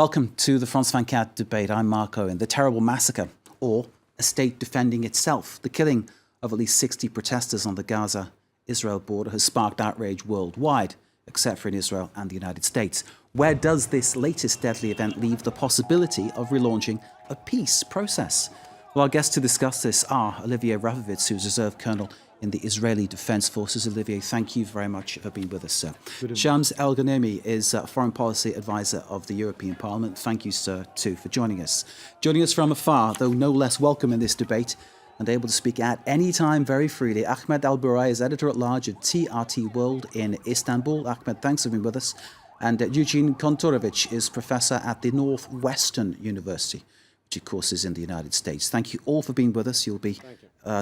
Welcome to the France 24 debate. I'm Mark Owen. The terrible massacre, or a state defending itself, the killing of at least 60 protesters on the Gaza-Israel border has sparked outrage worldwide, except for in Israel and the United States. Where does this latest deadly event leave the possibility of relaunching a peace process? Well, our guests to discuss this are Olivier Rafovitz, who's Reserve Colonel in the Israeli Defense Forces. Olivier, thank you very much for being with us, sir. Shams El-Ghanemi is Foreign Policy Advisor of the European Parliament. Thank you, sir, too, for joining us. Joining us from afar, though no less welcome in this debate and able to speak at any time very freely, Ahmed Al-Burai is Editor-at-Large at TRT World in Istanbul. Ahmed, thanks for being with us. And Eugene Kontorovich is Professor at the Northwestern University, which of course is in the United States. Thank you all for being with us. You'll be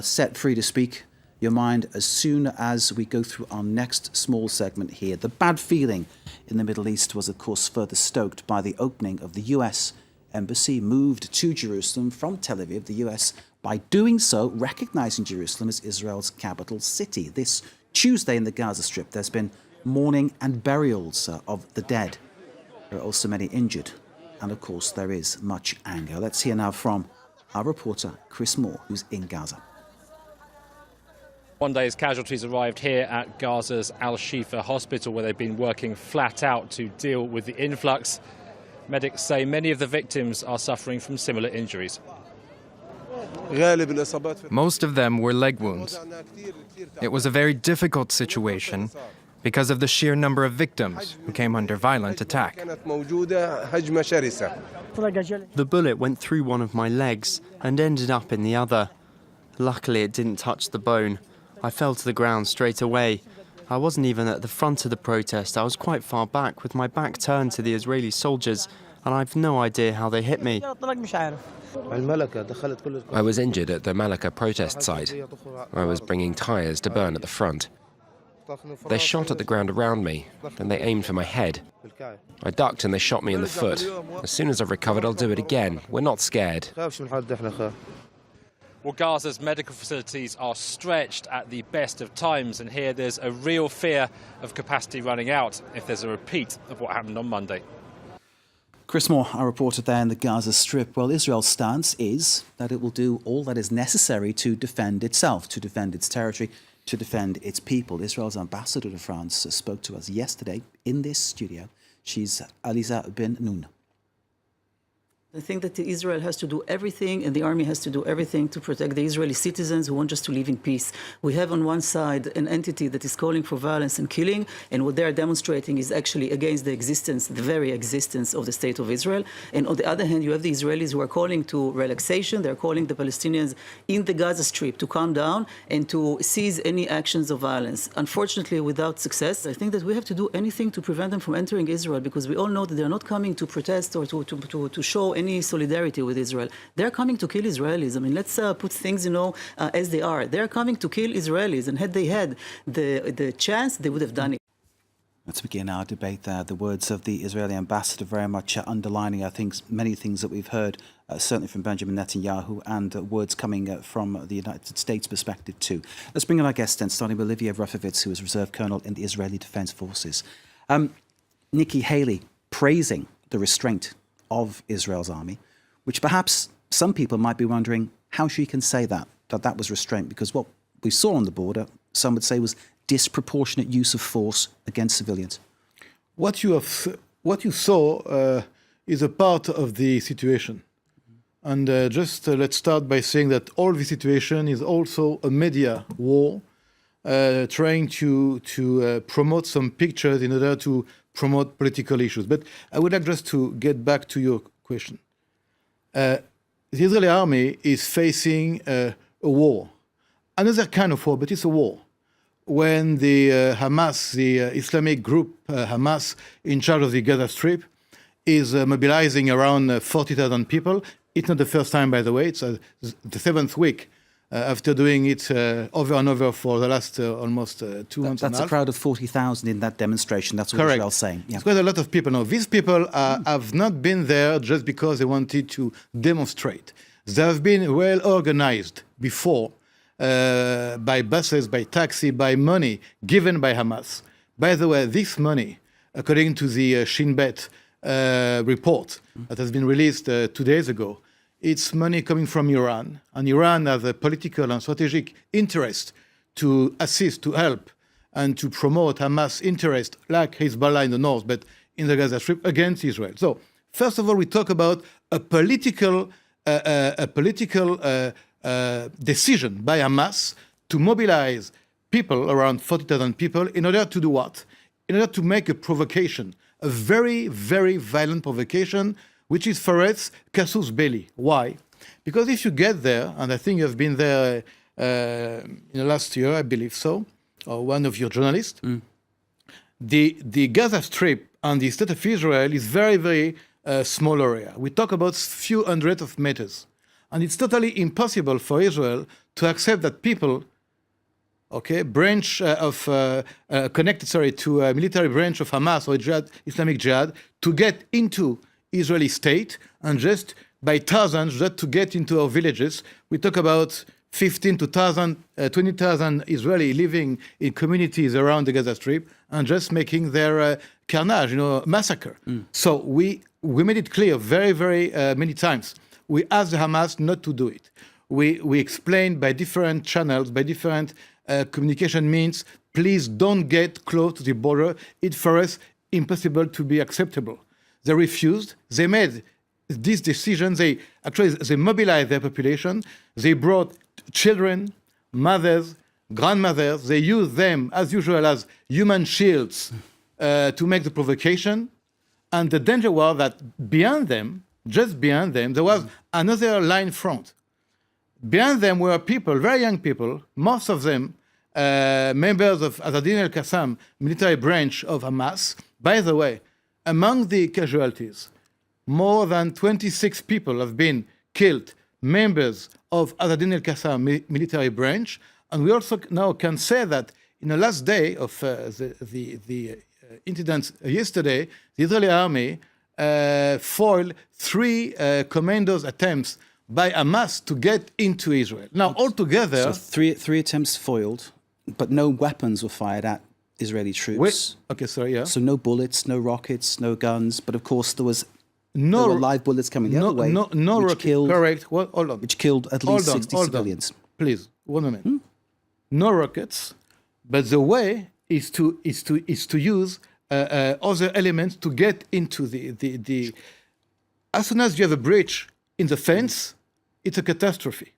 set free to speak your mind as soon as we go through our next small segment here. The bad feeling in the Middle East was, of course, further stoked by the opening of the US embassy moved to Jerusalem from Tel Aviv, the US, by doing so, recognizing Jerusalem as Israel's capital city. This Tuesday in the Gaza Strip, there's been mourning and burials of the dead. There are also many injured. And, of course, there is much anger. Let's hear now from our reporter, Chris Moore, who's in Gaza. One day's casualties arrived here at Gaza's Al-Shifa hospital, where they've been working flat out to deal with the influx. Medics say many of the victims are suffering from similar injuries. Most of them were leg wounds. It was a very difficult situation because of the sheer number of victims who came under violent attack. The bullet went through one of my legs and ended up in the other. Luckily, it didn't touch the bone. I fell to the ground straight away. I wasn't even at the front of the protest. I was quite far back with my back turned to the Israeli soldiers, and I've no idea how they hit me. I was injured at the Malaka protest site. I was bringing tyres to burn at the front. They shot at the ground around me, then they aimed for my head. I ducked and they shot me in the foot. As soon as I've recovered, I'll do it again. We're not scared. Well, Gaza's medical facilities are stretched at the best of times, and here there's a real fear of capacity running out if there's a repeat of what happened on Monday. Chris Moore, our reporter there in the Gaza Strip. Well, Israel's stance is that it will do all that is necessary to defend itself, to defend its territory, to defend its people. Israel's ambassador to France spoke to us yesterday in this studio. She's Aliza Ben Noun. I think that Israel has to do everything and the army has to do everything to protect the Israeli citizens who want just to live in peace. We have on one side an entity that is calling for violence and killing, and what they are demonstrating is actually against the existence, the very existence of the state of Israel. And on the other hand, you have the Israelis who are calling to relaxation. They're calling the Palestinians in the Gaza Strip to calm down and to cease any actions of violence. Unfortunately, without success, I think that we have to do anything to prevent them from entering Israel, because we all know that they're not coming to protest or to show any solidarity with Israel. They're coming to kill Israelis. I mean, let's put things, as they are. They're coming to kill Israelis, and had they had the chance, they would have done it. Let's begin our debate there. The words of the Israeli ambassador very much underlining, I think, many things that we've heard, certainly from Benjamin Netanyahu, and words coming from the United States perspective too. Let's bring in our guests then, starting with Olivier Rafovitz, who is Reserve Colonel in the Israeli Defense Forces. Nikki Haley praising the restraint of Israel's army, which perhaps some people might be wondering how she can say that was restraint, because what we saw on the border, some would say, was disproportionate use of force against civilians. What you saw is a part of the situation. And let's start by saying that all the situation is also a media war, trying to promote some pictures in order to promote political issues. But I would like just to get back to your question. The Israeli army is facing a war, another kind of war, but it's a war. When the Hamas, the Islamic group Hamas, in charge of the Gaza Strip, is mobilizing around 40,000 people. It's not the first time, by the way. It's the seventh week after doing it over and over for the last almost 2 months and a half. That's a crowd of 40,000 in that demonstration. That's what Israel's saying. Yeah. It's quite a lot of people. Now, these people have not been there just because they wanted to demonstrate. They have been well organized before by buses, by taxi, by money given by Hamas. By the way, this money, according to the Shin Bet, report that has been released 2 days ago. It's money coming from Iran, and Iran has a political and strategic interest to assist, to help, and to promote Hamas' interest, like Hezbollah in the north, but in the Gaza Strip, against Israel. So, first of all, we talk about a political decision by Hamas to mobilize people, around 40,000 people, in order to do what? In order to make a provocation, a very, very violent provocation, which is for us casus belli. Why? Because if you get there, and I think you've been there in the last year, I believe so, or one of your journalists, the Gaza Strip and the state of Israel is very, very small area. We talk about few hundreds of meters. And it's totally impossible for Israel to accept that people, connected to a military branch of Hamas or Jihad, Islamic Jihad, to get into Israeli state and just by thousands just to get into our villages. We talk about 15 to 20,000 Israeli living in communities around the Gaza Strip and just making their carnage, massacre. So we made it clear very, very many times. We asked the Hamas not to do it. We explained by different channels, by different communication means, please don't get close to the border. It's for us impossible to be acceptable. They refused. They made this decision. They mobilized their population. They brought children, mothers, grandmothers. They used them, as usual, as human shields to make the provocation. And the danger was that beyond them, just beyond them, there was another line front. Behind them were people, very young people, most of them members of Azadin al-Qassam military branch of Hamas. By the way, among the casualties, more than 26 people have been killed, members of Azadin al-Qassam military branch. And we also now can say that in the last day of the incidents yesterday, the Israeli army foiled 3 commandos' attempts by Hamas to get into Israel. Now, altogether... So three attempts foiled, but no weapons were fired at Israeli troops. So no bullets, no rockets, no guns, but of course there were live bullets coming the other way, which killed at least 60 civilians. Please, 1 minute. No rockets, but the way is to use other elements to get into the. As soon as you have a breach in the fence, it's a catastrophe,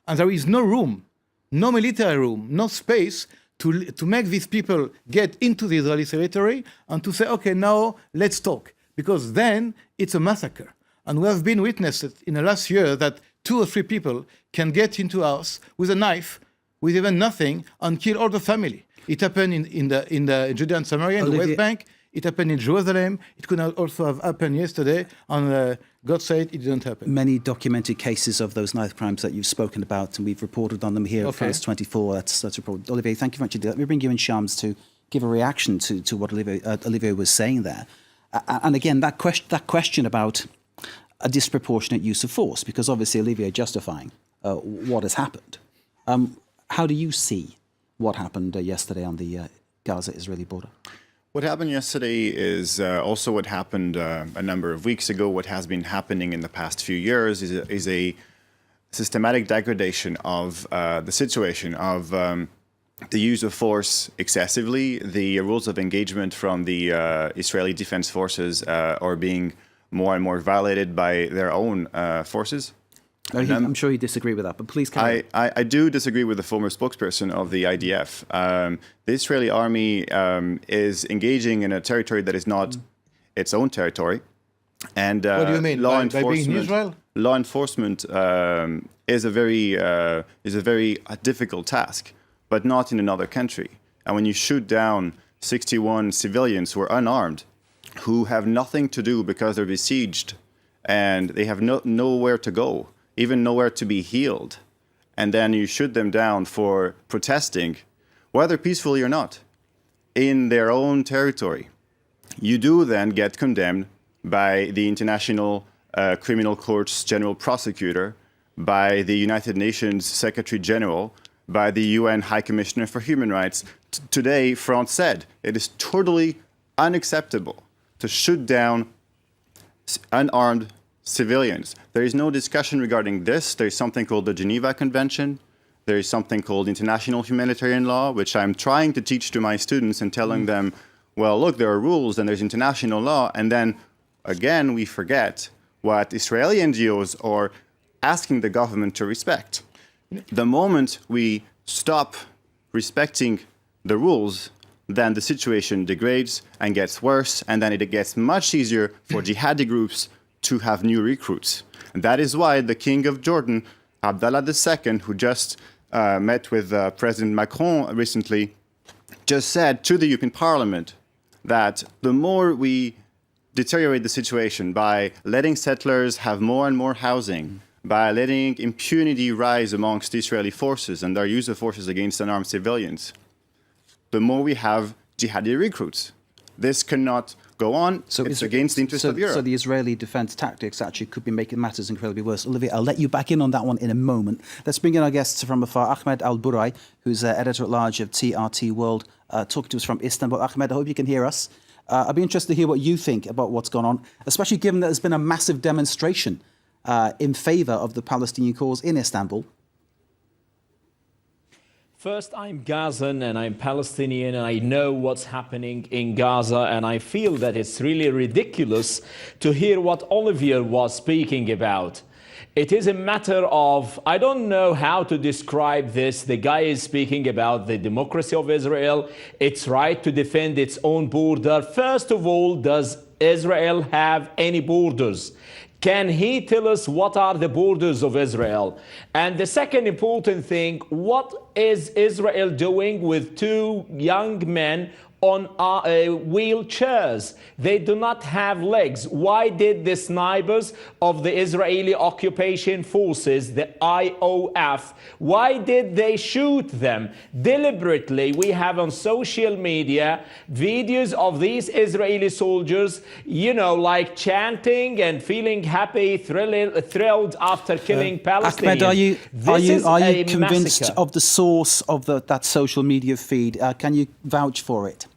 and there is no room, no military room, no space to make these people get into the Israeli territory and to say, okay, now let's talk, because then it's a massacre. And we have been witnessed in the last year that 2 or 3 people can get into a house with a knife, with even nothing, and kill all the family. It happened in the Judea and Samaria, in the West Bank. It happened in Jerusalem. It could also have happened yesterday, and God said it didn't happen. Many documented cases of those knife crimes that you've spoken about, and we've reported on them here at First 24. That's a problem. Olivier, thank you very much. Let me bring you in, Shams, to give a reaction to what Olivier was saying there. And again, that question about a disproportionate use of force, because obviously Olivier justifying what has happened. How do you see what happened yesterday on the Gaza-Israeli border? What happened yesterday is also what happened a number of weeks ago. What has been happening in the past few years is a systematic degradation of the situation, of the use of force excessively. The rules of engagement from the Israeli Defense Forces are being more and more violated by their own forces. I'm sure you disagree with that, but please carry on. I do disagree with the former spokesperson of the IDF. The Israeli army is engaging in a territory that is not its own territory. And what do you mean? By being in Israel? Law enforcement is a very difficult task, but not in another country. And when you shoot down 61 civilians who are unarmed, who have nothing to do because they're besieged, and they have nowhere to go, even nowhere to be healed, and then you shoot them down for protesting, whether peacefully or not, in their own territory, you do then get condemned by the International Criminal Court's General Prosecutor, by the United Nations Secretary General, by the UN High Commissioner for Human Rights. Today, France said it is totally unacceptable to shoot down unarmed civilians. There is no discussion regarding this. There is something called the Geneva Convention. There is something called international humanitarian law, which I'm trying to teach to my students and telling them, well, look, there are rules and there's international law. And then, again, we forget what Israeli NGOs are asking the government to respect. The moment we stop respecting the rules, then the situation degrades and gets worse, and then it gets much easier for jihadi groups to have new recruits. And that is why the King of Jordan, Abdallah II, who just met with President Macron recently, just said to the European Parliament that the more we deteriorate the situation by letting settlers have more and more housing, by letting impunity rise amongst Israeli forces and their use of forces against unarmed civilians, the more we have jihadi recruits. This cannot go on. So it's against the interest of Europe. So the Israeli defense tactics actually could be making matters incredibly worse. Olivier, I'll let you back in on that one in a moment. Let's bring in our guests from afar. Ahmed Al-Burai, who's editor-at-large of TRT World, talking to us from Istanbul. Ahmed, I hope you can hear us. I'd be interested to hear what you think about what's gone on, especially given that there's been a massive demonstration in favour of the Palestinian cause in Istanbul. First, I'm Gazan and I'm Palestinian and I know what's happening in Gaza, and I feel that it's really ridiculous to hear what Olivier was speaking about. It is a matter of, I don't know how to describe this. The guy is speaking about the democracy of Israel, its right to defend its own border. First of all, does Israel have any borders? Can he tell us what are the borders of Israel? And the second important thing, what is Israel doing with two young men on wheelchairs? They do not have legs. Why did the snipers of the Israeli occupation forces, the IOF, why did they shoot them deliberately? We have on social media videos of these Israeli soldiers, you know, like chanting and feeling happy, thrilled after killing Palestinians. Ahmed, are you convinced massacre of the source of that social media feed? Can you vouch for it?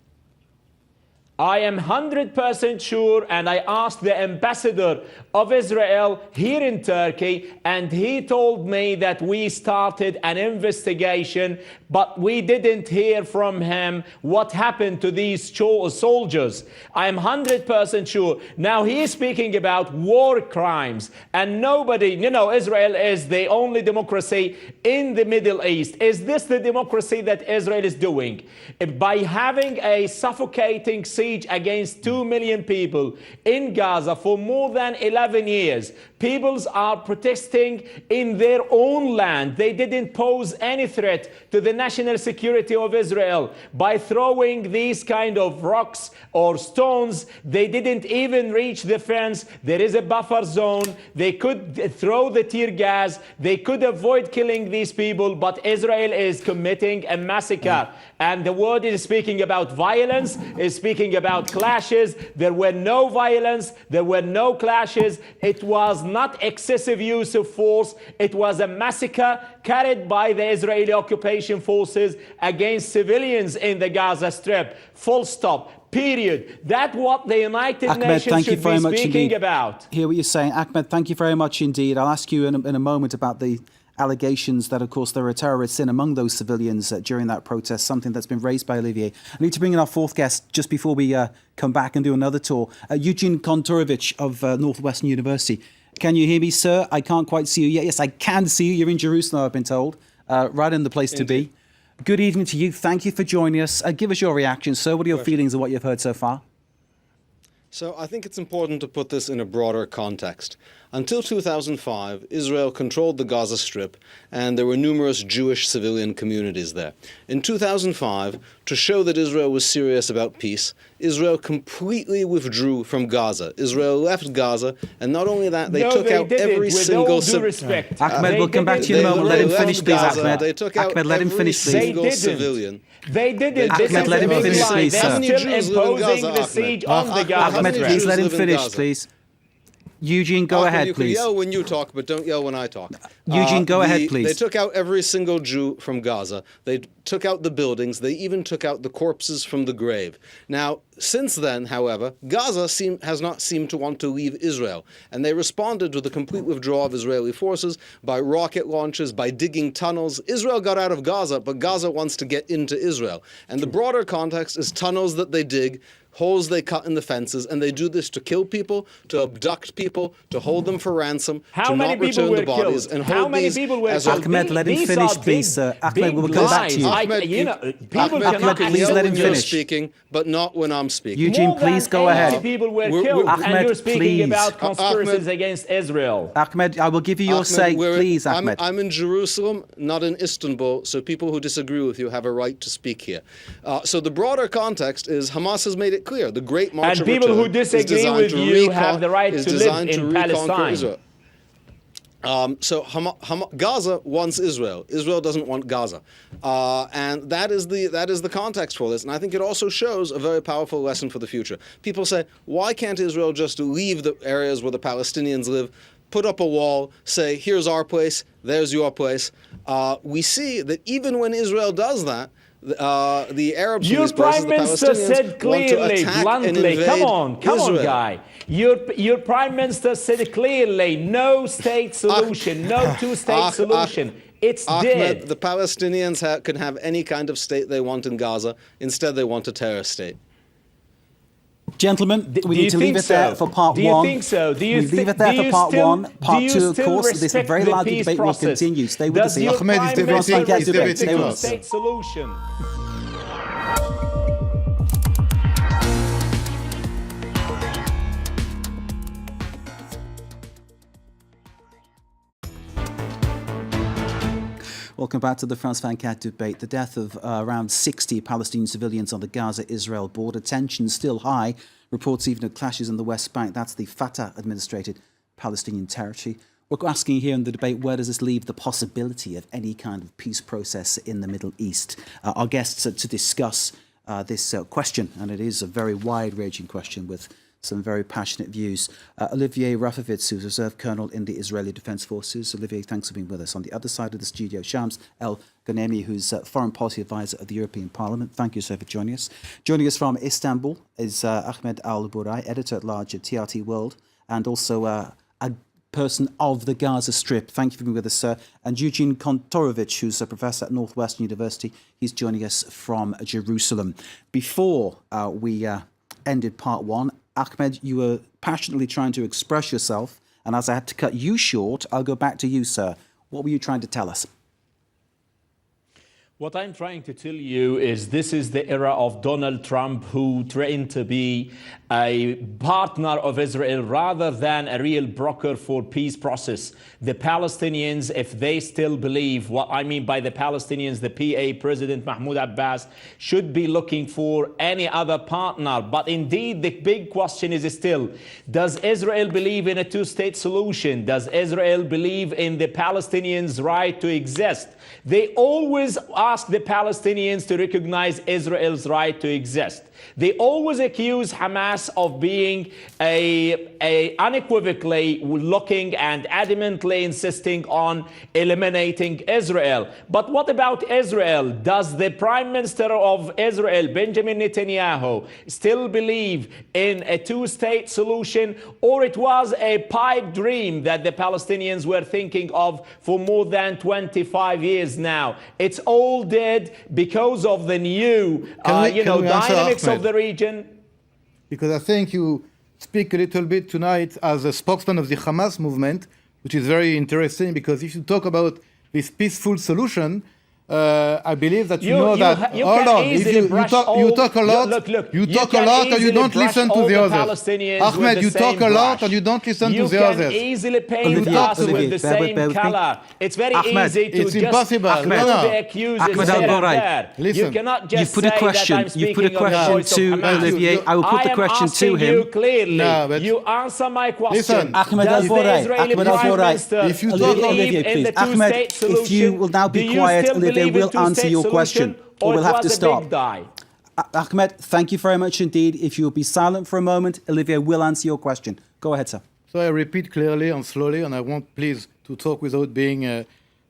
I am 100% sure, and I asked the ambassador of Israel here in Turkey, and he told me that we started an investigation, but we didn't hear from him what happened to these soldiers. I am 100% sure. Now he is speaking about war crimes, and nobody, you know, Israel is the only democracy in the Middle East. Is this the democracy that Israel is doing? By having a suffocating siege against 2 million people in Gaza for more than 11 years. Peoples are protesting in their own land. They didn't pose any threat to the national security of Israel by throwing these kind of rocks or stones. They didn't even reach the fence. There is a buffer zone. They could throw the tear gas. They could avoid killing these people, but Israel is committing a massacre. And the word is speaking about violence, is speaking about clashes. There were no violence. There were no clashes. It was not excessive use of force. It was a massacre carried by the Israeli occupation forces against civilians in the Gaza Strip. Full stop. Period. That's what the United Nations should be speaking about. Hear what you're saying. Ahmed, thank you very much indeed. I'll ask you in a moment about the allegations that, of course, there are terrorists in among those civilians during that protest, something that's been raised by Olivier. I need to bring in our fourth guest just before we come back and do another tour. Eugene Kontorovich of Northwestern University. Can you hear me, sir? I can't quite see you yet. Yes, I can see you. You're in Jerusalem, I've been told. Right in the place to be. Good evening to you. Thank you for joining us. Give us your reaction, sir. What are your feelings of what you've heard so far? So I think it's important to put this in a broader context. Until 2005, Israel controlled the Gaza Strip, and there were numerous Jewish civilian communities there. In 2005, to show that Israel was serious about peace, Israel completely withdrew from Gaza. Israel left Gaza, and not only that, they took out every single civilian. Ahmed, we'll come back to you in a moment. Let him finish, please, Ahmed. They took out Ahmed, let him finish, please. single civilian. They didn't. Ahmed, let him finish, please, sir. They're still imposing the siege on the Gaza Strip. Ahmed, please let him finish, please. Eugene, go Ahmed, ahead, you please. can yell when you talk, but don't yell when I talk. Eugene, go ahead, please. They took out every single Jew from Gaza. They took out the buildings. They even took out the corpses from the grave. Now, since then, however, Gaza has not seemed to want to leave Israel. And they responded to the complete withdrawal of Israeli forces by rocket launches, by digging tunnels. Israel got out of Gaza, but Gaza wants to get into Israel. And the broader context is tunnels that they dig, holes they cut in the fences, and they do this to kill people, to abduct people, to hold them for ransom, to not return the bodies, and hold these as Ahmed, let him finish, please, sir. Ahmed, we'll come back to you. Ahmed, Ahmed, please let him when you're finish. speaking, but not when I'm speaking. Eugene, please go ahead. People were killed, Ahmed, and you're speaking please. about conspiracies against Israel. Ahmed, I will give you your say, please, Ahmed. I'm in Jerusalem, not in Istanbul, so people who disagree with you have a right to speak here. So the broader context is Hamas has made it clear. The Great March And of people Return who disagree with you have the right to live in Palestine. Israel. Gaza wants Israel. Israel doesn't want Gaza, and that is the context for this. And I think it also shows a very powerful lesson for the future. People say, why can't Israel just leave the areas where the Palestinians live, put up a wall, say, here's our place, there's your place? We see that even when Israel does that, the Arabs Your Prime Minister said clearly, bluntly, come on, guy. Your Prime Minister said clearly, no state solution, no two-state solution. It's Ahmed, dead. the Palestinians can have any kind of state they want in Gaza. Instead, they want a terror state. Gentlemen, we need to leave it there for part one. Do you think so? Do you leave it there for part one. Part two, of course, this very large debate will process? continue. Stay with us. Ahmed is debating Stay with us. State solution. Welcome back to the France 24 debate. The death of around 60 Palestinian civilians on the Gaza-Israel border. Tensions still high. Reports even of clashes in the West Bank. That's the Fatah-administrated Palestinian territory. We're asking here in the debate, where does this leave the possibility of any kind of peace process in the Middle East? Our guests to discuss this question, and it is a very wide-ranging question with some very passionate views. Olivier Rafovitz, who's Reserve Colonel in the Israeli Defense Forces. Olivier, thanks for being with us. On the other side of the studio, Shams El Ghanemi, who's Foreign Policy Advisor of the European Parliament. Thank you, sir, for joining us. Joining us from Istanbul is Ahmed Al-Burai, Editor-at-Large at TRT World, and also a person of the Gaza Strip. Thank you for being with us, sir. And Eugene Kontorovich, who's a professor at Northwestern University. He's joining us from Jerusalem. Before we ended part one, Ahmed, you were passionately trying to express yourself, and as I had to cut you short, I'll go back to you, sir. What were you trying to tell us? What I'm trying to tell you is this is the era of Donald Trump, who trained to be a partner of Israel rather than a real broker for peace process. The Palestinians, if they still believe, what I mean by the Palestinians, the PA President Mahmoud Abbas should be looking for any other partner. But indeed, the big question is still, does Israel believe in a two-state solution? Does Israel believe in the Palestinians' right to exist? They always ask the Palestinians to recognize Israel's right to exist. They always accuse Hamas of being unequivocally looking and adamantly insisting on eliminating Israel. But what about Israel? Does the Prime Minister of Israel, Benjamin Netanyahu, still believe in a two-state solution, or it was a pipe dream that the Palestinians were thinking of for more than 25 years now? It's all dead because of the new, dynamics of the region. Because I think you speak a little bit tonight as a spokesman of the Hamas movement, which is very interesting, because if you talk about this peaceful solution, I believe that you know that. Hold on, you talk a lot. You talk a lot, and you don't listen to the others. Ahmed, you talk a lot, and you don't listen to the others. You can easily paint us with the same color. It's very easy to it's impossible. just the accusers there. Listen, you cannot just you put a question. You put a question to Olivier. I will put the question to him. You clearly. You answer my question. Listen, Ahmed Al-Burai. If you talk, Olivier, please. Ahmed, if you will now be quiet, Olivier will answer your question, or we'll have to stop. Ahmed, thank you very much indeed. If you'll be silent for a moment, Olivier will answer your question. Go ahead, sir. So I repeat clearly and slowly, and I want please to talk without being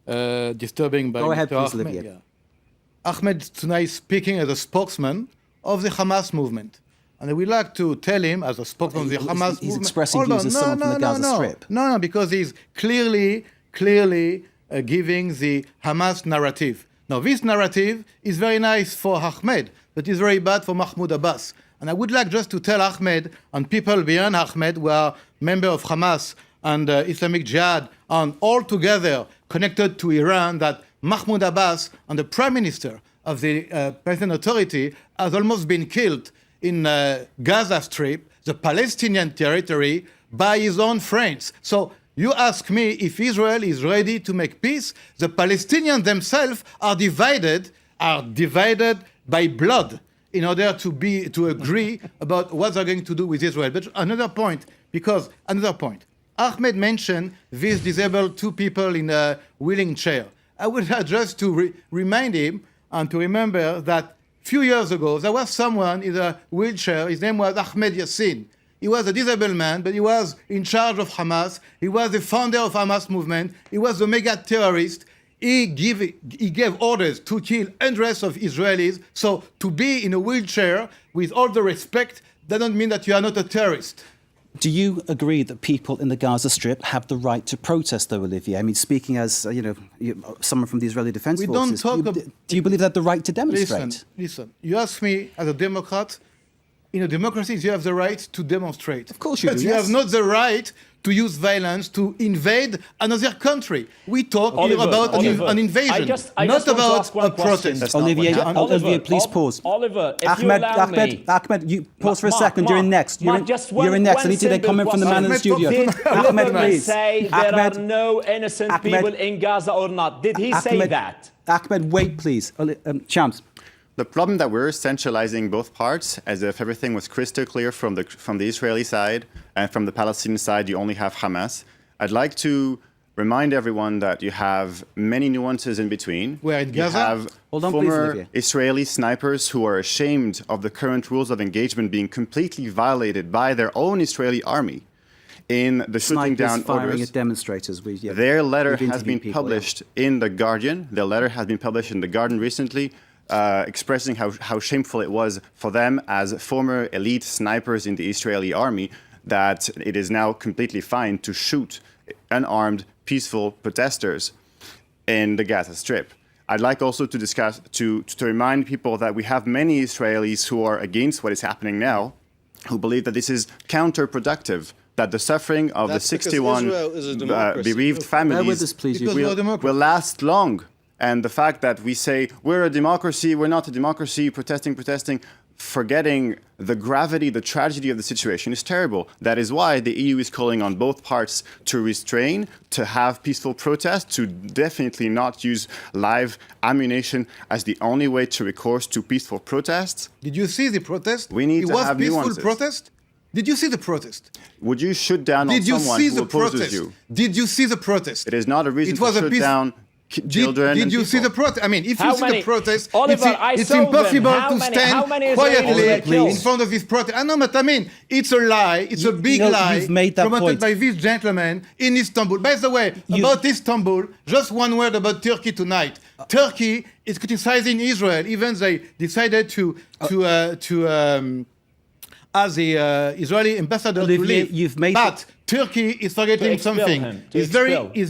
disturbing by Go ahead, Mr. please, Ahmed. Olivier. Yeah. Ahmed tonight is speaking as a spokesman of the Hamas movement. And I would like to tell him, as a spokesman of the Hamas movement... He's expressing Hold views on. as someone from the Gaza Strip. No, because he's clearly giving the Hamas narrative. Now, this narrative is very nice for Ahmed, but it's very bad for Mahmoud Abbas. And I would like just to tell Ahmed and people beyond Ahmed who are members of Hamas and Islamic Jihad and all together connected to Iran that Mahmoud Abbas and the Prime Minister of the Palestinian Authority has almost been killed in Gaza Strip, the Palestinian territory, by his own friends. So you ask me if Israel is ready to make peace. The Palestinians themselves are divided by blood in order to agree about what they're going to do with Israel. But another point. Ahmed mentioned these disabled two people in a wheeling chair. I would like just to remind him and to remember that a few years ago, there was someone in a wheelchair. His name was Ahmed Yassin. He was a disabled man, but he was in charge of Hamas. He was the founder of Hamas movement. He was a mega terrorist. He gave orders to kill hundreds of Israelis. So to be in a wheelchair, with all the respect, doesn't mean that you are not a terrorist. Do you agree that people in the Gaza Strip have the right to protest, though, Olivier? I mean, speaking as someone from the Israeli Defense Forces, do you believe they have the right to demonstrate? Listen. You ask me as a Democrat. In a democracy, you have the right to demonstrate. Of course you do. But you have not the right to use violence to invade another country. We talk here about an invasion, not about a protest. Olivier, please pause. Oliver, if you allow me. Ahmed, you pause for a second. You're in next. You're in next. I need to get a comment from the man in the studio. Ahmed, please. Say there are no innocent people in Gaza or not. Did he say that? Ahmed, wait, please. Shams. The problem that we're centralizing both parts, as if everything was crystal clear from the Israeli side, and from the Palestinian side, you only have Hamas. I'd like to remind everyone that you have many nuances in between. Where, in Gaza? You have former Israeli snipers who are ashamed of the current rules of engagement being completely violated by their own Israeli army in the shooting down firing orders. At demonstrators. Their letter has been published in The Guardian. Their letter has been published in The Guardian recently. Expressing how shameful it was for them as former elite snipers in the Israeli army that it is now completely fine to shoot unarmed, peaceful protesters in the Gaza Strip. I'd like also to remind people that we have many Israelis who are against what is happening now, who believe that this is counterproductive, that the suffering of the 61 bereaved families will last long. And the fact that we say we're a democracy, we're not a democracy, protesting, forgetting the gravity, the tragedy of the situation is terrible. That is why the EU is calling on both parts to restrain, to have peaceful protests, to definitely not use live ammunition as the only way to recourse to peaceful protests. Did you see the protest? We need to have nuances. It was peaceful protest? Did you see the protest? Would you shoot down on someone who opposes you? Did you see the protest? It is not a reason to shoot down children. Did you see the protest? I mean, if you see the protest, Oliver, it's impossible to stand quietly in front of this protest. I know, but I mean, it's a lie. It's a big lie promoted by this gentleman in Istanbul. By the way, about Istanbul, just one word about Turkey tonight. Turkey is criticizing Israel, even they decided to as the Israeli ambassador to leave. But Turkey is forgetting something. It's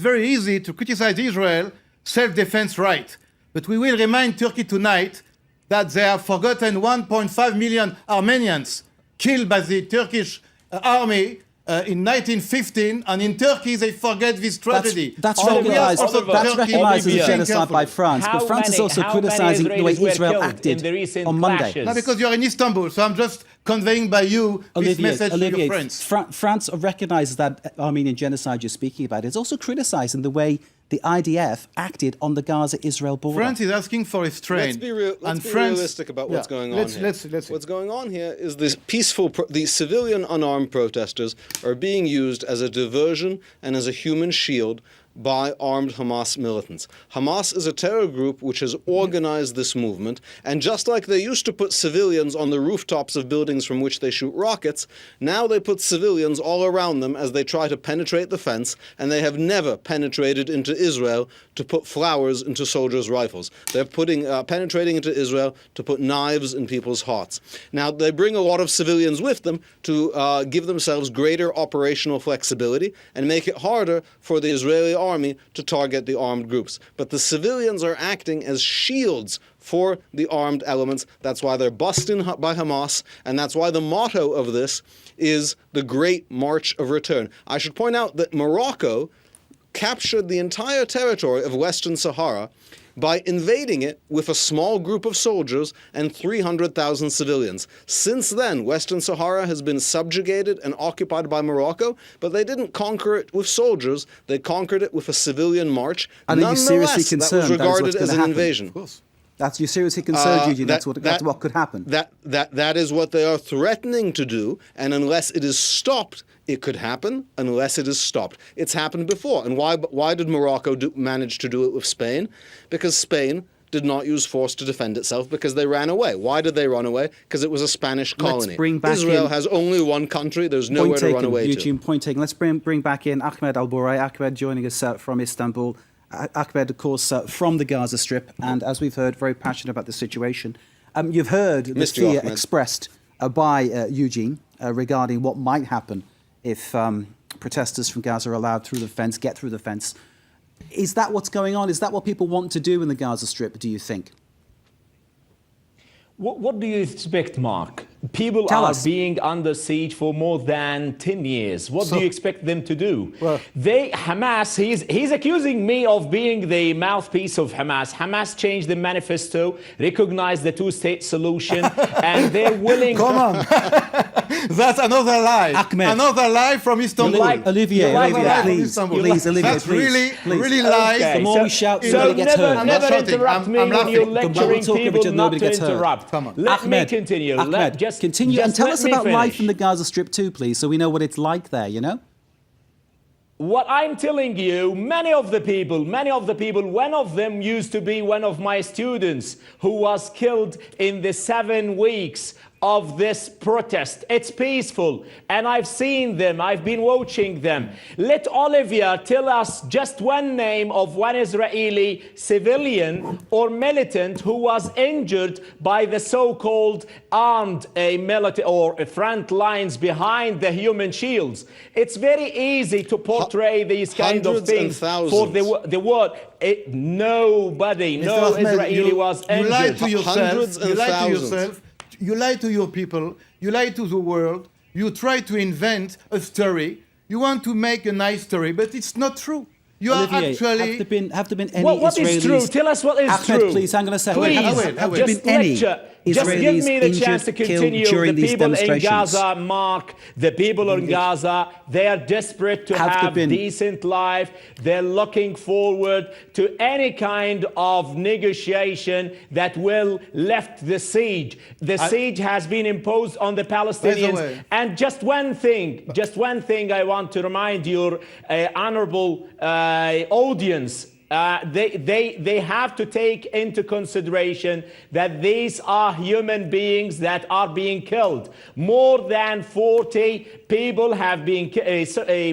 very easy to criticize Israel self-defense right. But we will remind Turkey tonight that they have forgotten 1.5 million Armenians killed by the Turkish army in 1915, and in Turkey they forget this tragedy. That's recognized as a genocide by France, but France is also criticizing the way Israel acted on Monday. No, because you're in Istanbul, so I'm just conveying by you this message to your friends. France recognizes that Armenian genocide you're speaking about. It's also criticizing the way the IDF acted on the Gaza-Israel border. France is asking for restraint. Let's be realistic about what's going on here. What's going on here is this the civilian unarmed protesters are being used as a diversion and as a human shield by armed Hamas militants. Hamas is a terror group which has organized this movement, and just like they used to put civilians on the rooftops of buildings from which they shoot rockets, now they put civilians all around them as they try to penetrate the fence, and they have never penetrated into Israel to put flowers into soldiers' rifles. They're penetrating into Israel to put knives in people's hearts. Now, they bring a lot of civilians with them to give themselves greater operational flexibility and make it harder for the Israeli army to target the armed groups. But the civilians are acting as shields for the armed elements. That's why they're busted by Hamas, and that's why the motto of this is the Great March of Return. I should point out that Morocco captured the entire territory of Western Sahara by invading it with a small group of soldiers and 300,000 civilians. Since then, Western Sahara has been subjugated and occupied by Morocco, but they didn't conquer it with soldiers. They conquered it with a civilian march. And are you seriously concerned that was regarded as an happen? invasion. Of course. That's you seriously concerned, Eugene. That's what could happen. That is what they are threatening to do, and unless it is stopped, it could happen. Unless it is stopped, it's happened before. And why did Morocco manage to do it with Spain? Because Spain did not use force to defend itself, because they ran away. Why did they run away? Because it was a Spanish colony. Israel has only one country. There's nowhere to run away to. Eugene, point taken. Let's bring back in Ahmed Al-Bourei. Ahmed joining us from Istanbul. Ahmed, of course, from the Gaza Strip, and as we've heard, very passionate about the situation. You've heard the fear expressed by Eugene regarding what might happen if protesters from Gaza are allowed through the fence, get through the fence. Is that what's going on? Is that what people want to do in the Gaza Strip, do you think? What do you expect, Mark? People are being under siege for more than 10 years. What do you expect them to do? Well, Hamas, he's accusing me of being the mouthpiece of Hamas. Hamas changed the manifesto, recognized the two-state solution, and they're willing... Come on. That's another lie. Ahmed. Another lie from Istanbul. Olivier, please, Olivier, That's really lies. Okay. The more we shout, nobody gets heard. Never interrupt me when you're lecturing people not to interrupt. Come on. Let me continue. Continue and tell us about life in the Gaza Strip too, please, so we know what it's like there, you know? What I'm telling you, many of the people, one of them used to be one of my students who was killed in the 7 weeks of this protest. It's peaceful, and I've seen them, I've been watching them. Let Olivia tell us just one name of one Israeli civilian or militant who was injured by the so-called armed military or front lines behind the human shields. It's very easy to portray these kind of things for the world. Nobody, no Israeli was injured. You lied to yourself. You lie to your people, you lie to the world, you try to invent a story, you want to make a nice story, but it's not true. You Olivier, are actually... have there been any what Israelis... is true? Tell us what is Ahmed, true. Please, hang on a second. Please, have there been any just give Israelis me the chance to injured, continue. killed during The these people in demonstrations? Gaza, Mark, the people in Gaza, they are desperate to have decent life. They're looking forward to any kind of negotiation that will lift the siege. The siege has been imposed on the Palestinians. And just one thing I want to remind your honorable audience. They have to take into consideration that these are human beings that are being killed. More than 40 people have been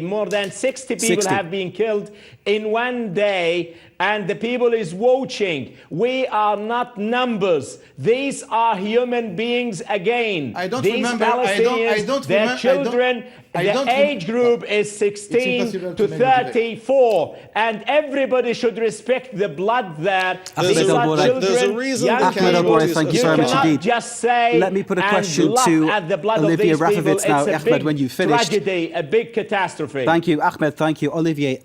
more than 60 people have been killed in one day, and the people is watching. We are not numbers. These are human beings again. These Palestinians, their children, the age group is 16 to 34, and everybody should respect the blood there. These are children, there's a reason young people. Thank you very much indeed. Just say let me put a question to Olivier Rafovitz now, Ahmed, when you finished. Tragedy, a big catastrophe. Thank you, Ahmed. Thank you, Olivier.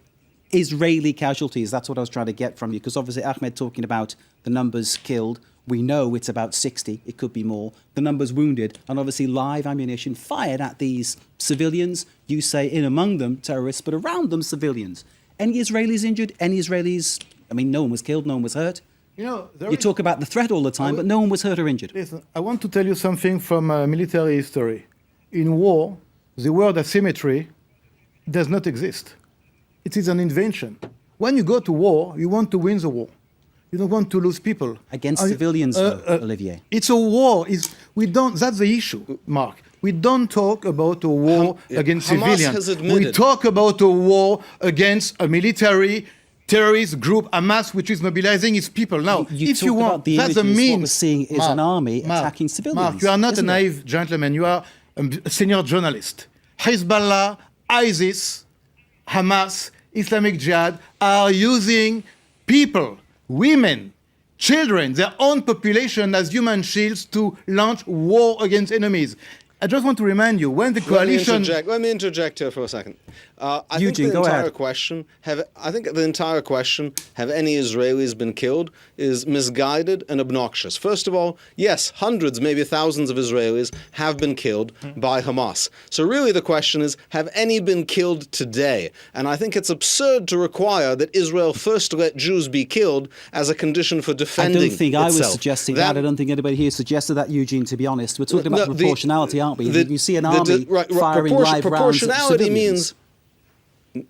Israeli casualties, that's what I was trying to get from you, because obviously Ahmed talking about the numbers killed. We know it's about 60, it could be more. The numbers wounded, and obviously live ammunition fired at these civilians. You say in among them terrorists, but around them civilians. Any Israelis injured? Any Israelis? I mean, no one was killed, no one was hurt. You talk about the threat all the time, but no one was hurt or injured. Listen, I want to tell you something from military history. In war, the word asymmetry does not exist. It is an invention When you go to war, you want to win the war. You don't want to lose people. Against civilians, Olivier. It's a war. That's the issue, Mark. We don't talk about a war against Hamas civilians. has admitted. We talk about a war against a military terrorist group, Hamas, which is mobilizing its people. Now, if you want, about the that's the images, means. what we're seeing is an army attacking civilians. Mark, you are not a isn't it? naive gentleman. You are a senior journalist. Hezbollah, ISIS, Hamas, Islamic Jihad are using people, women, children, their own population as human shields to launch war against enemies. I just want to remind you, when the coalition... Let me interject here for a second. Eugene, go ahead. I think the entire question, have any Israelis been killed, is misguided and obnoxious. First of all, yes, hundreds, maybe thousands of Israelis have been killed by Hamas. So really the question is, have any been killed today? And I think it's absurd to require that Israel first let Jews be killed as a condition for defending I don't think itself. I was suggesting that. I don't think anybody here suggested that, Eugene, to be honest. We're talking about proportionality, aren't we? You see an army firing live rounds at proportionality civilians.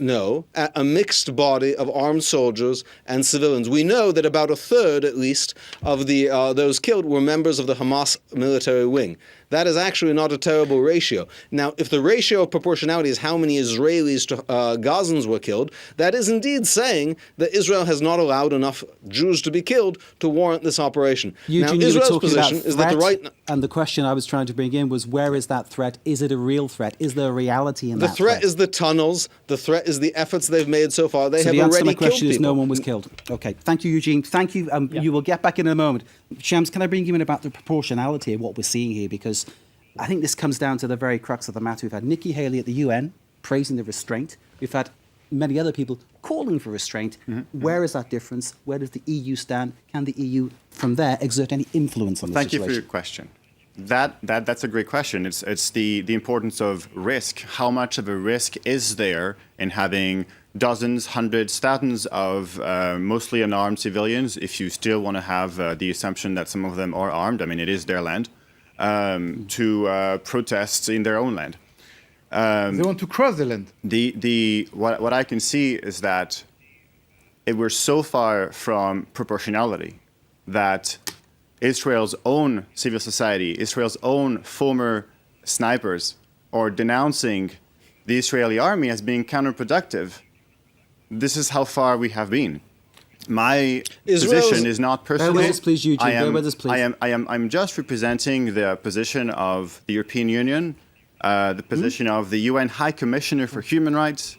means a mixed body of armed soldiers and civilians. We know that about a third, at least, of those killed were members of the Hamas military wing. That is actually not a terrible ratio. Now, if the ratio of proportionality is how many Israelis to Gazans were killed, that is indeed saying that Israel has not allowed enough Jews to be killed to warrant this operation. Eugene, now, you were Israel's talking position about is that the threat, right... And the question I was trying to bring in was, where is that threat? Is it a real threat? Is there a reality in that The threat is the tunnels. The threat is the efforts they've made so far. They So have the answer to already my question killed is people. no one was killed. Okay. Thank you, Eugene. Thank you. You will get back in a moment. Shams, can I bring you in about the proportionality of what we're seeing here? Because I think this comes down to the very crux of the matter. We've had Nikki Haley at the UN praising the restraint. We've had many other people calling for restraint. Where is that difference? Where does the EU stand? Can the EU, from there, exert any influence on the Thank you situation? for your question. That's a great question. It's the importance of risk. How much of a risk is there in having dozens, hundreds, thousands of mostly unarmed civilians, if you still want to have the assumption that some of them are armed, I mean, it is their land, to protest in their own land. They want to cross the land. What I can see is that we're so far from proportionality that Israel's own civil society, Israel's own former snipers are denouncing the Israeli army as being counterproductive. This is how far we have been. My position is not personal. Bear with us, please, Eugene. Bear with us, please. I'm just representing the position of the European Union, the position of the UN High Commissioner for Human Rights.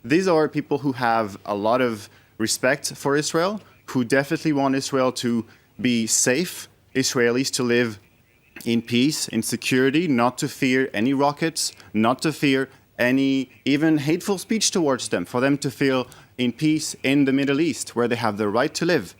These are people who have a lot of respect for Israel, who definitely want Israel to be safe, Israelis to live in peace, in security, not to fear any rockets, not to fear any even hateful speech towards them, for them to feel in peace in the Middle East, where they have the right to live.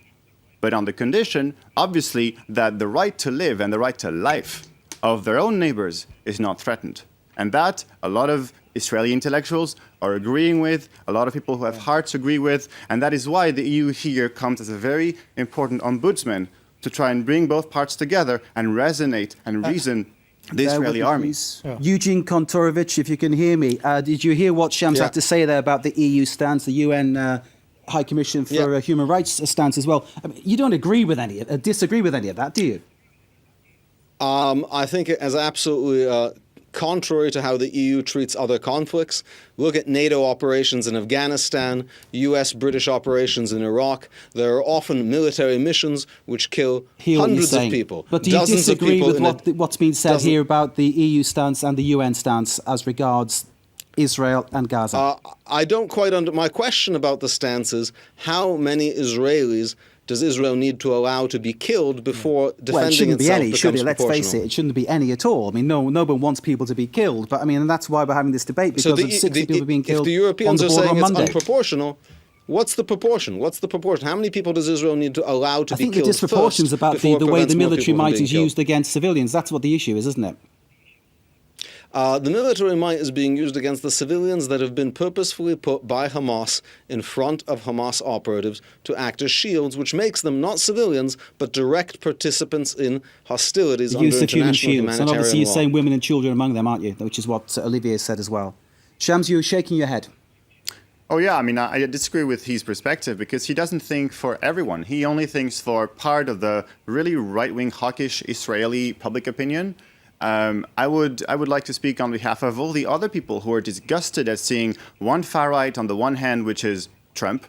But on the condition, obviously, that the right to live and the right to life of their own neighbors is not threatened. And that a lot of Israeli intellectuals are agreeing with, a lot of people who have hearts agree with, and that is why the EU here comes as a very important ombudsman to try and bring both parts together and resonate and reason the Israeli army. Eugene Kontorovich, if you can hear me, did you hear what Shams had to say there about the EU stance, the UN High Commission for Human Rights stance as well? I mean, you don't agree with disagree with any of that, do you? I think it is absolutely contrary to how the EU treats other conflicts. Look at NATO operations in Afghanistan, US-British operations in Iraq. There are often military missions which kill hundreds of people. But do you disagree with what's been said here about the EU stance and the UN stance as regards Israel and Gaza? I don't quite my question about the stance is, how many Israelis does Israel need to allow to be killed before defending itself becomes proportional? Well, it shouldn't be any, should it? Let's face it, it shouldn't be any at all. I mean, no one wants people to be killed, but I mean, and that's why we're having this debate, because of 60 people being killed if the Europeans on the border are saying on Monday. It's unproportional, what's the proportion? What's the proportion? How many people does Israel need to allow to be killed? I think the disproportion is about the way the military might is used against civilians. That's what the issue is, isn't it? The military might is being used against the civilians that have been purposefully put by Hamas in front of Hamas operatives to act as shields, which makes them not civilians, but direct participants in hostilities under international humanitarian and obviously you're law. saying women and children among them, aren't you? Which is what Olivier said as well. Shams, you're shaking your head. Oh, yeah. I mean, I disagree with his perspective because he doesn't think for everyone. He only thinks for part of the really right-wing, hawkish Israeli public opinion. I would like to speak on behalf of all the other people who are disgusted at seeing one far-right on the one hand, which is Trump,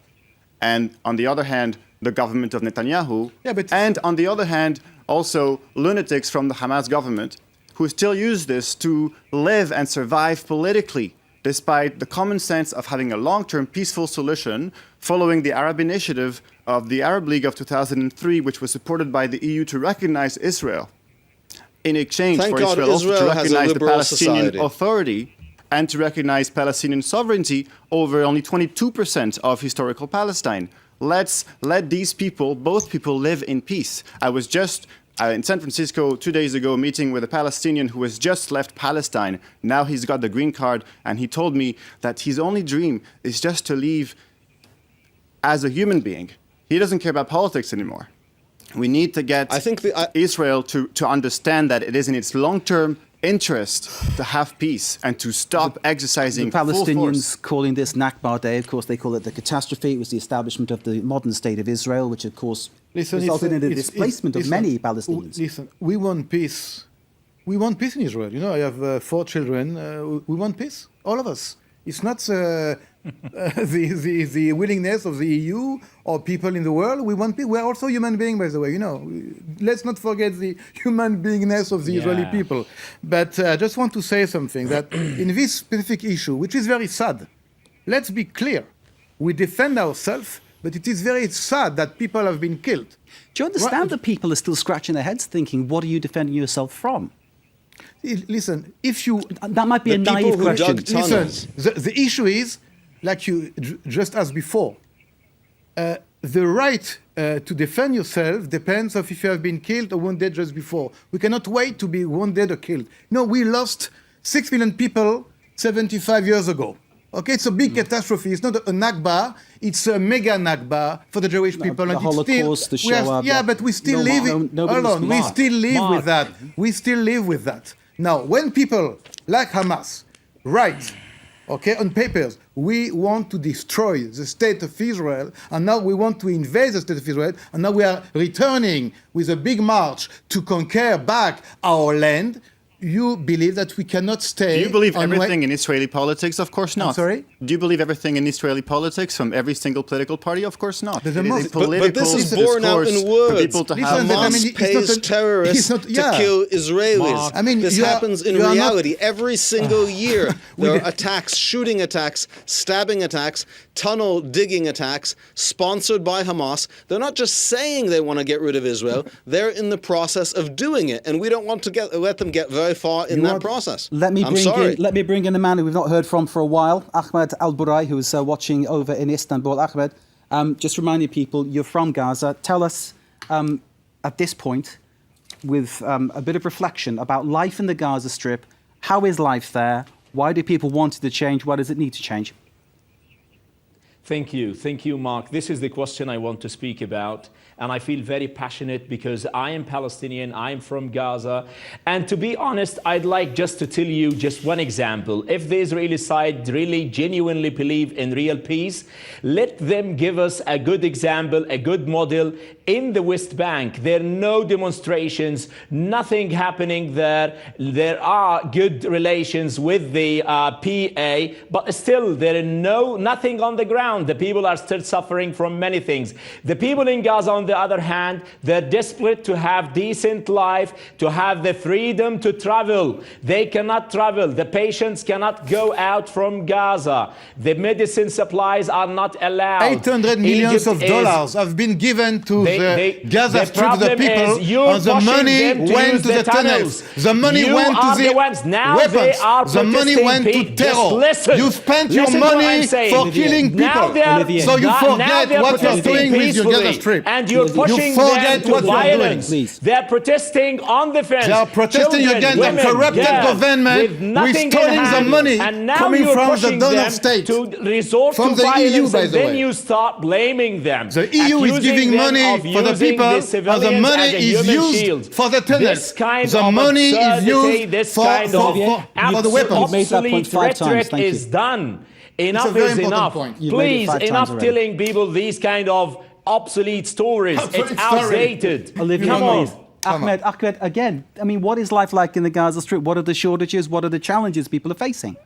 and on the other hand, the government of Netanyahu, and on the other hand, also lunatics from the Hamas government who still use this to live and survive politically, despite the common sense of having a long-term peaceful solution following the Arab initiative of the Arab League of 2003, which was supported by the EU to recognize Israel, in exchange Thank for God Israel also to Israel has a recognize the liberal Palestinian society. Authority and to recognize Palestinian sovereignty over only 22% of historical Palestine. Let's let these people, both people, live in peace. I was just in San Francisco 2 days ago meeting with a Palestinian who has just left Palestine. Now he's got the green card, and he told me that his only dream is just to leave as a human being. He doesn't care about politics anymore. We need to get Israel to understand that it is in its long-term interest to have peace and to stop exercising the Palestinians full force. calling this Nakba Day. Of course, they call it the catastrophe. It was the establishment of the modern state of Israel, which, of course, resulted in the displacement of many Palestinians. Listen, we want peace. We want peace in Israel. You know, I have 4 children. We want peace, all of us. It's not the willingness of the EU or people in the world. We want peace. We are also human beings, by the way. You know, let's not forget the human beingness of the Israeli people. But I just want to say something that in this specific issue, which is very sad, let's be clear. We defend ourselves, but it is very sad that people have been killed. Do you understand that people are still scratching their heads thinking, what are you defending yourself from? Listen, if you... That might be a naive question. Listen, the issue is, like you just asked before, the right to defend yourself depends on if you have been killed or wounded just before. We cannot wait to be wounded or killed. No, we lost 6 million people 75 years ago. Okay, it's a big catastrophe. It's not a Nakba, it's a mega Nakba for the Jewish people. The and Holocaust, the Shoah. Yeah, but we still live hold on, we still live with that. We still live with that. Now, when people like Hamas write, okay, on papers, we want to destroy the state of Israel, and now we want to invade the state of Israel, and now we are returning with a big march to conquer back our land, you believe that we cannot stay... Do you believe everything in Israeli politics? Of course not. I'm sorry? Do you believe everything in Israeli politics from every single political party? Of course not. But this is borne out in words. Hamas pays terrorists to kill Israelis. I mean, this happens in reality every single year. There are attacks, shooting attacks, stabbing attacks, tunnel digging attacks, sponsored by Hamas. They're not just saying they want to get rid of Israel. They're in the process of doing it, and we don't want to let them get very far in that process. Let me bring in a man who we've not heard from for a while, Ahmed Al-Burai, who is watching over in Istanbul. Ahmed, just reminding people, you're from Gaza. Tell us, at this point, with a bit of reflection about life in the Gaza Strip, how is life there? Why do people want it to change? Why does it need to change? Thank you, Mark. This is the question I want to speak about. And I feel very passionate because I am Palestinian, I'm from Gaza. And to be honest, I'd like just to tell you just one example. If the Israeli side really genuinely believe in real peace, let them give us a good example, a good model in the West Bank. There are no demonstrations, nothing happening there. There are good relations with the PA, but still there is nothing on the ground. The people are still suffering from many things. The people in Gaza, on the other hand, they're desperate to have decent life, to have the freedom to travel. They cannot travel. The patients cannot go out from Gaza. The medicine supplies are not allowed. $800 million have been given to the Gaza Strip, the people, and the money went to the tunnels. The money went to the weapons. The money went to terror. You spent your money for killing people people. they're, So you now forget they're what you're protesting doing with your Gaza peacefully, Strip. and you're pushing forget them to what you're doing, violence. please. They're protesting on the fence. They are protesting Children, against women, the corrupted girls, government with who is nothing in stealing the hand, money and now coming you're from the pushing donor them state. to resort From to the violence, EU, by and the then way. you start blaming them. The EU is accusing giving them money of for the using people, the and the civilians money as a is human used shield. for the tunnels. This kind The of money is absurdity, used this for kind of the weapons. You've made that point obsolete 5 times. rhetoric Thank you. is done. Enough very is important enough. point. You've made it Please, 5 times enough already. telling people these kind of obsolete stories. It's outdated. Olivia, Come on. please. Ahmed, again, I mean, what is life like in the Gaza Strip? What are the shortages? What are the challenges people are facing?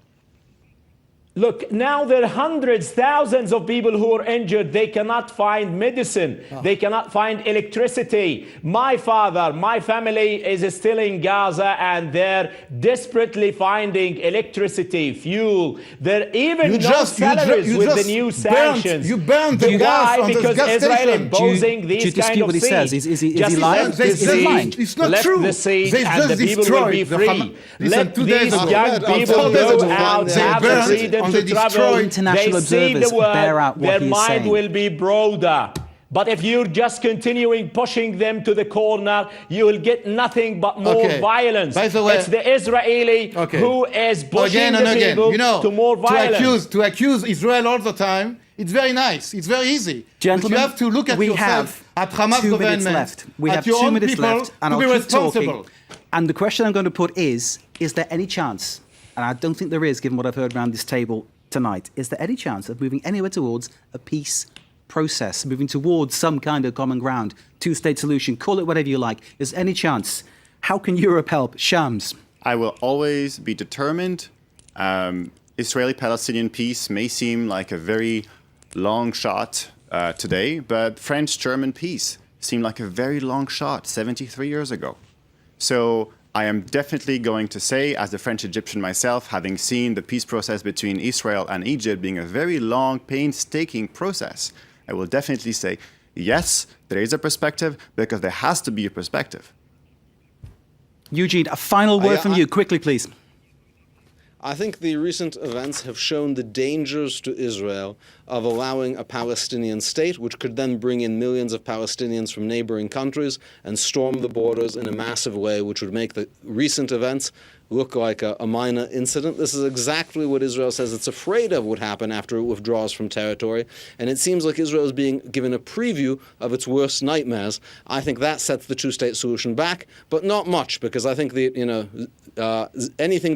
Look, now there are hundreds, thousands of people who are injured. They cannot find medicine. They cannot find electricity. My father, my family is still in Gaza, and they're desperately finding electricity, fuel. There are even no salaries with the new sanctions. You burned the gas on because gas Israel station. imposing these kind of what he says? siege. Is he Just lying? let the Is he lying? siege, It's not let true. the siege, They and the just people will be destroyed the free. Listen, Let 2 days these ago, young people go out, they have the burned, freedom and to they travel. destroyed. International They see observers the world, bear out what their he is mind saying. will be broader. But if you're just continuing pushing them to the corner, you will get nothing but more violence. By the way, it's the Israeli who is pushing the people to more violence. To accuse Israel all the time, it's very nice. It's very easy. Gentlemen, but you have to look at yourself, at Hamas 2 government, minutes left. We at have your 2 own minutes people left, and to I'll be keep responsible. talking. And the question I'm going to put is there any chance, and I don't think there is, given what I've heard around this table tonight, is there any chance of moving anywhere towards a peace process, moving towards some kind of common ground, two-state solution, call it whatever you like? Is there any chance? How can Europe help? Shams? I will always be determined. Israeli-Palestinian peace may seem like a very long shot today, but French-German peace seemed like a very long shot 73 years ago. So I am definitely going to say, as a French Egyptian myself, having seen the peace process between Israel and Egypt being a very long, painstaking process, I will definitely say, yes, there is a perspective, because there has to be a perspective. Eugene, a final word from you, quickly, please. I think the recent events have shown the dangers to Israel of allowing a Palestinian state, which could then bring in millions of Palestinians from neighboring countries and storm the borders in a massive way, which would make the recent events look like a minor incident. This is exactly what Israel says it's afraid of would happen after it withdraws from territory. And it seems like Israel is being given a preview of its worst nightmares. I think that sets the two-state solution back, but not much, because I think anything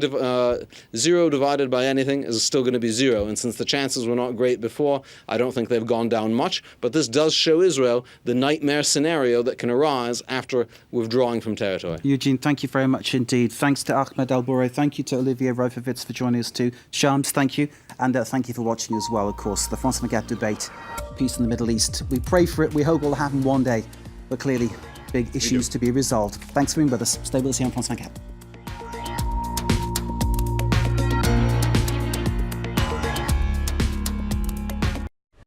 0 divided by anything is still going to be 0. And since the chances were not great before, I don't think they've gone down much. But this does show Israel the nightmare scenario that can arise after withdrawing from territory. Eugene, thank you very much indeed. Thanks to Ahmed El-Boureh. Thank you to Olivier Rofovitz for joining us too. Shams, thank you. And thank you for watching as well, of course. The France 24 debate, peace in the Middle East. We pray for it. We hope it will happen one day. But clearly, big issues to be resolved. Thanks for being with us. Stay with us here on France 24.